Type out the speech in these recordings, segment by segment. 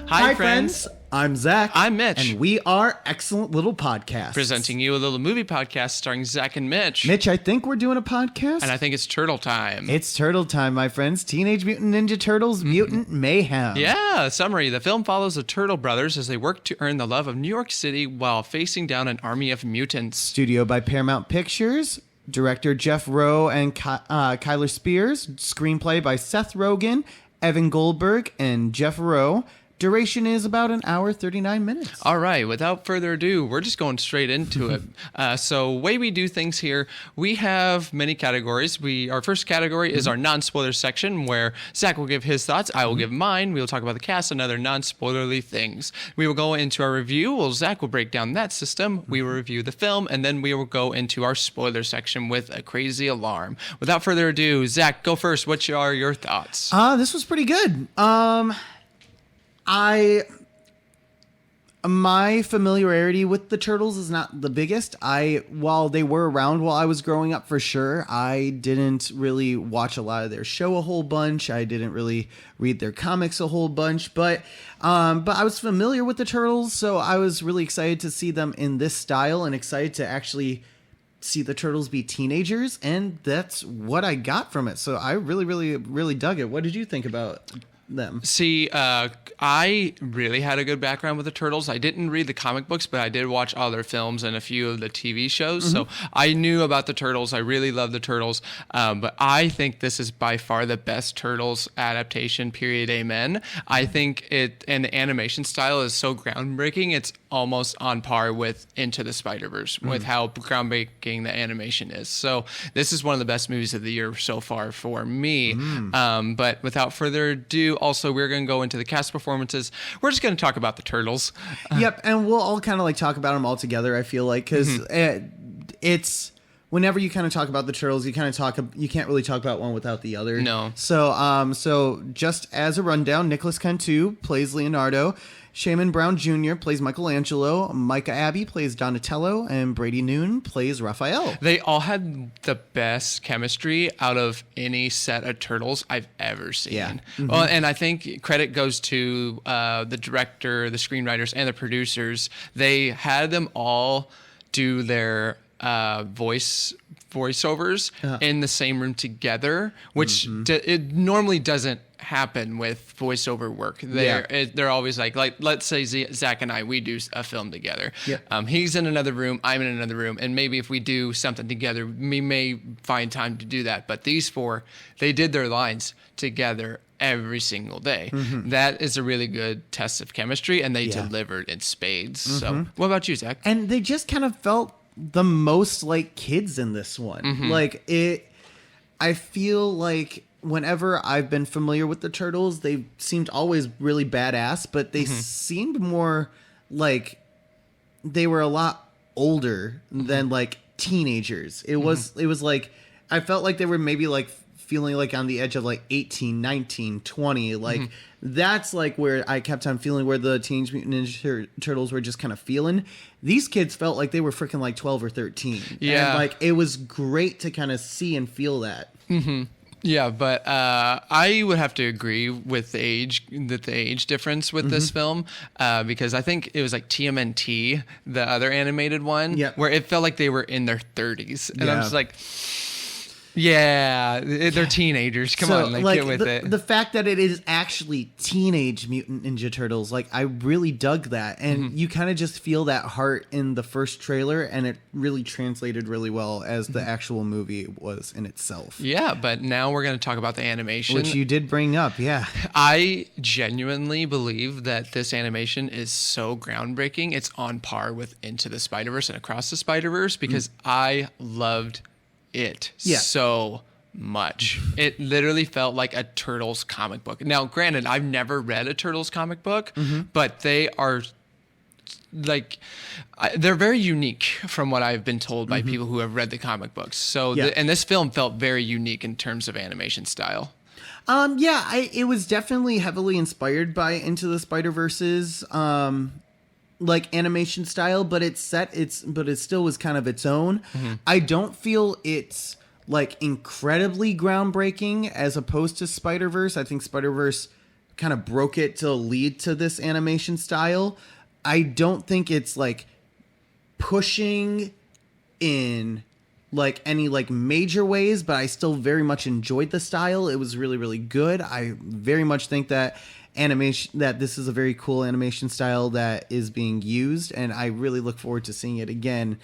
Hi, friends. I'm Zach. I'm Mitch. And we are Excellent Little Podcasts. Presenting you a little movie podcast starring Zach and Mitch. Mitch, I think we're doing a podcast. And I think it's turtle time. It's turtle time, my friends. Teenage Mutant Ninja Turtles, Mutant Mayhem. Yeah, summary. The film follows the Turtle Brothers as they work to earn the love of New York City while facing down an army of mutants. Studio by Paramount Pictures. Director Jeff Rowe and Kyler Spears. Screenplay by Seth Rogen, Evan Goldberg, and Jeff Rowe. Duration is about an hour, 39 minutes. All right. Without further ado, we're just going straight into it. So way we do things here, we have many categories. Our first category is our non-spoiler section where Zach will give his thoughts. I will give mine. We will talk about the cast and other non-spoilerly things. We will go into our review. Well, Zach will break down that system. We will review the film, and then we will go into our spoiler section with a crazy alarm. Without further ado, Zach, go first. What are your thoughts? This was pretty good. My familiarity with the Turtles is not the biggest. While they were around while I was growing up, for sure, I didn't really watch a lot of their show a whole bunch. I didn't really read their comics a whole bunch, but I was familiar with the Turtles, so I was really excited to see them in this style and excited to actually see the Turtles be teenagers, and that's what I got from it. So I really, really, really dug it. What did you think about them? See, I really had a good background with the Turtles. I didn't read the comic books, but I did watch all their films and a few of the TV shows. So I knew about the Turtles. I really love the Turtles. But I think this is by far the best Turtles adaptation, period, amen. I think and the animation style is so groundbreaking. It's almost on par with Into the Spider-Verse, with how groundbreaking the animation is. So this is one of the best movies of the year so far for me. But without further ado, also, we're going to go into the cast performances. We're just going to talk about the Turtles. Yep, and we'll all kind of like talk about them all together, I feel like, because it's whenever you kind of talk about the Turtles, you can't really talk about one without the other. No. So just as a rundown, Nicholas Cantu plays Leonardo. Shaman Brown Jr. plays Michelangelo, Micah Abbey plays Donatello, and Brady Noon plays Raphael. They all had the best chemistry out of any set of Turtles I've ever seen. Yeah. Well, and I think credit goes to the director, the screenwriters, and the producers. They had them all do their voiceovers in the same room together, which it normally doesn't happen with voiceover work. They're always like let's say Zach and I, we do a film together. He's in another room, I'm in another room, and maybe if we do something together, we may find time to do that. But these four, they did their lines together every single day. That is a really good test of chemistry, and they delivered in spades. So what about you, Zach? And they just kind of felt the most like kids in this one. I feel like whenever I've been familiar with the Turtles, they seemed always really badass, but they seemed more like they were a lot older than like teenagers. It was like, I felt like they were maybe like feeling like on the edge of like 18, 19, 20. Like that's like where I kept on feeling where the Teenage Mutant Ninja Turtles were just kind of feeling. These kids felt like they were freaking like 12 or 13. Yeah. And like it was great to kind of see and feel that. Yeah, but I would have to agree with the age difference with this film, because I think it was like TMNT, the other animated one, where it felt like they were in their 30s. And I'm just like, yeah, they're teenagers. Come on, like get with it. The fact that it is actually Teenage Mutant Ninja Turtles, like I really dug that. And you kind of just feel that heart in the first trailer, and it really translated really well as the actual movie was in itself. Yeah, but now we're going to talk about the animation. Which you did bring up, yeah. I genuinely believe that this animation is so groundbreaking. It's on par with Into the Spider-Verse and Across the Spider-Verse, because I loved it so much. It literally felt like a Turtles comic book. Now, granted, I've never read a Turtles comic book, but they are like, they're very unique from what I've been told by people who have read the comic books. So, and this film felt very unique in terms of animation style. It was definitely heavily inspired by Into the Spider-Verse's like animation style, but it still was kind of its own. I don't feel it's like incredibly groundbreaking as opposed to Spider-Verse. I think Spider-Verse kind of broke it to lead to this animation style. I don't think it's like pushing in like any like major ways, but I still very much enjoyed the style. It was really, really good. I very much think that this is a very cool animation style that is being used, and I really look forward to seeing it again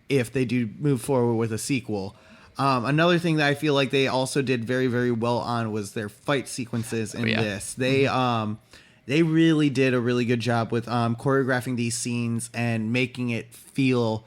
if they do move forward with a sequel. Another thing that I feel like they also did very, very well on was their fight sequences in this. They really did a really good job with choreographing these scenes and making it feel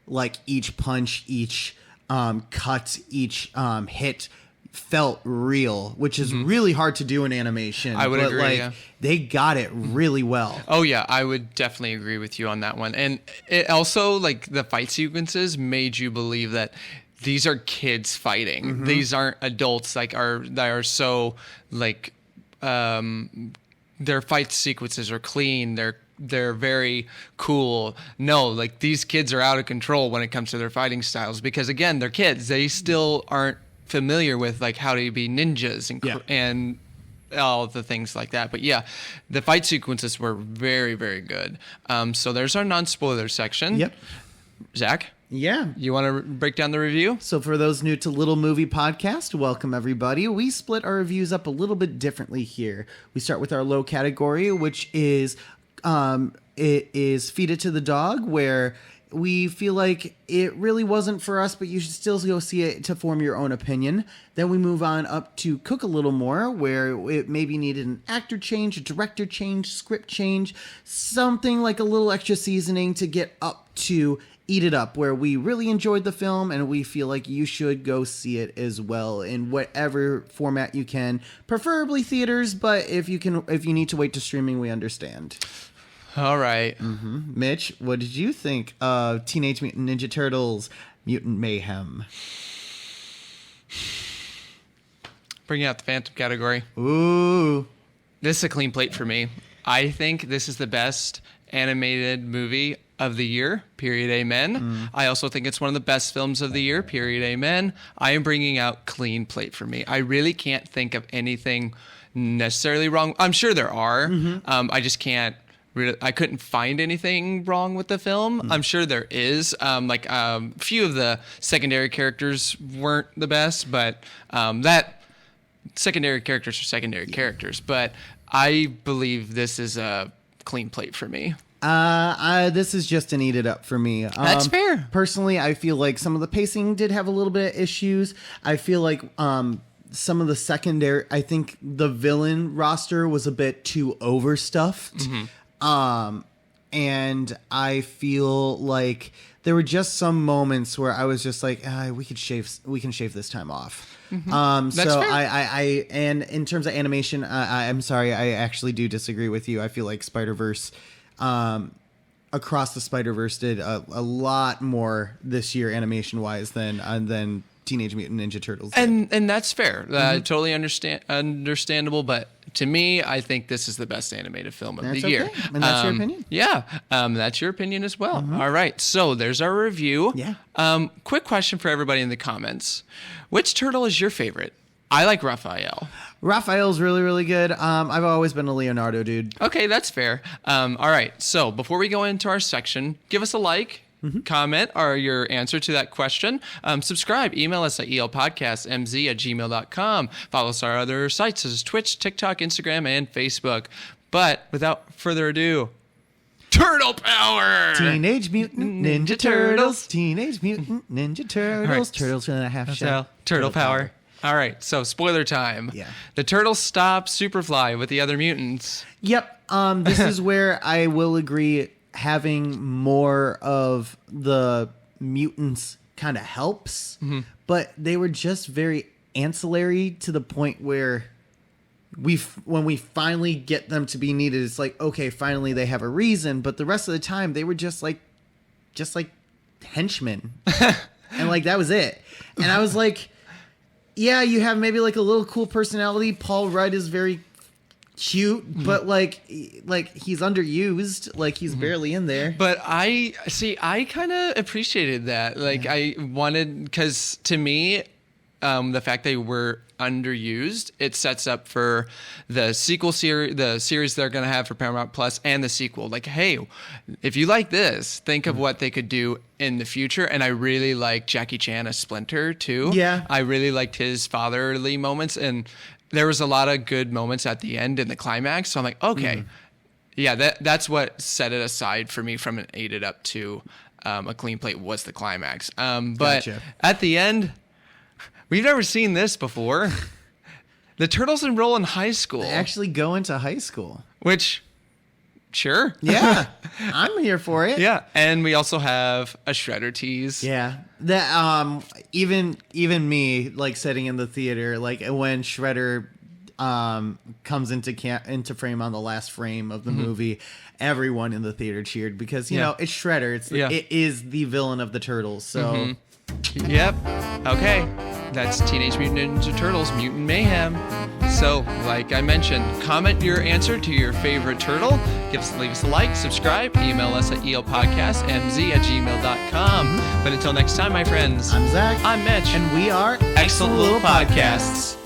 like each punch, each cut, each hit felt real, which is really hard to do in animation. I would agree. Like, they got it really well. Oh yeah, I would definitely agree with you on that one. And it also, like, the fight sequences made you believe that these are kids fighting. These aren't adults that are so like their fight sequences are clean. They're very cool. No, like, these kids are out of control when it comes to their fighting styles, because again, they're kids. They still aren't familiar with like how to be ninjas and all the things like that. But yeah, the fight sequences were very, very good. So there's our non-spoiler section. Yep. Zach? Yeah. You want to break down the review? So for those new to Little Movie Podcast, welcome everybody. We split our reviews up a little bit differently here. We start with our low category, which is it is Feed It to the Dog, where we feel like it really wasn't for us, but you should still go see it to form your own opinion. Then we move on up to Cook a Little More, where it maybe needed an actor change, a director change, script change, something like a little extra seasoning to get up to Eat It Up, where we really enjoyed the film and we feel like you should go see it as well in whatever format you can, preferably theaters, but if you need to wait to streaming, we understand. All right. Mitch, what did you think of Teenage Mutant Ninja Turtles Mutant Mayhem? Bringing out the Phantom category. Ooh. This is a clean plate for me. I think this is the best animated movie of the year, period, amen. I also think it's one of the best films of the year, period, amen. I am bringing out clean plate for me. I really can't think of anything necessarily wrong. I'm sure there are. I just can't. I couldn't find anything wrong with the film. I'm sure there is. A few of the secondary characters weren't the best, but that secondary characters are secondary characters. But I believe this is a clean plate for me. This is just an Eat It Up for me. That's fair. Personally, I feel like some of the pacing did have a little bit of issues. I feel like some of the secondary, I think the villain roster was a bit too overstuffed. And I feel like there were just some moments where I was just like, we can shave this time off. That's so fair. I and in terms of animation, I'm sorry, I actually do disagree with you. I feel like Spider-Verse, Across the Spider-Verse did a lot more this year animation wise than Teenage Mutant Ninja Turtles did. And that's fair. Totally understandable. But to me, I think this is the best animated film of the year. And that's your opinion? Yeah. That's your opinion as well. All right. So there's our review. Yeah. Quick question for everybody in the comments. Which turtle is your favorite? I like Raphael. Raphael's really, really good. I've always been a Leonardo dude. Okay, that's fair. All right. So before we go into our section, give us a like. Comment or your answer to that question. Subscribe. Email us at elpodcastmz@gmail.com. Follow us on our other sites such as Twitch, TikTok, Instagram, and Facebook. But without further ado, Turtle Power! Teenage Mutant Ninja Turtles. Teenage Mutant Ninja Turtles. All right. Turtles in a half shell. Turtle Power. All right. So spoiler time. Yeah. The turtles stop Superfly with the other mutants. Yep. This is where I will agree. Having more of the mutants kind of helps, but they were just very ancillary to the point where when we finally get them to be needed, it's like, okay, finally they have a reason, but the rest of the time they were just like henchmen. And like, that was it. And I was like, yeah, you have maybe like a little cool personality. Paul Rudd is very cute, but like he's underused, like he's barely in there. But I kind of appreciated that. Like, I wanted, because to me, the fact they were underused. It sets up for the sequel series, the series they're going to have for Paramount Plus, and the sequel. Like, hey, if you like this, think of what they could do in the future. And I really like Jackie Chan as Splinter too. Yeah. I really liked his fatherly moments, and there was a lot of good moments at the end in the climax. So I'm like, okay, yeah, that's what set it aside for me from an ate it up to a clean plate was the climax. But Gotcha. at the end, we've never seen this before. The Turtles enroll in high school. They actually go into high school. Which, sure. Yeah, I'm here for it. Yeah. And we also have a Shredder tease. Yeah, that even me, like, sitting in the theater, like when Shredder comes into frame on the last frame of the movie, everyone in the theater cheered because you know it's Shredder. It is the villain of the Turtles. So Yep. Okay. That's Teenage Mutant Ninja Turtles Mutant Mayhem. So, like I mentioned, comment your answer to your favorite turtle. Leave us a like, subscribe, email us at elpodcastmz@gmail.com. But until next time, my friends, I'm Zach. I'm Mitch. And we are Excellent Little Podcasts.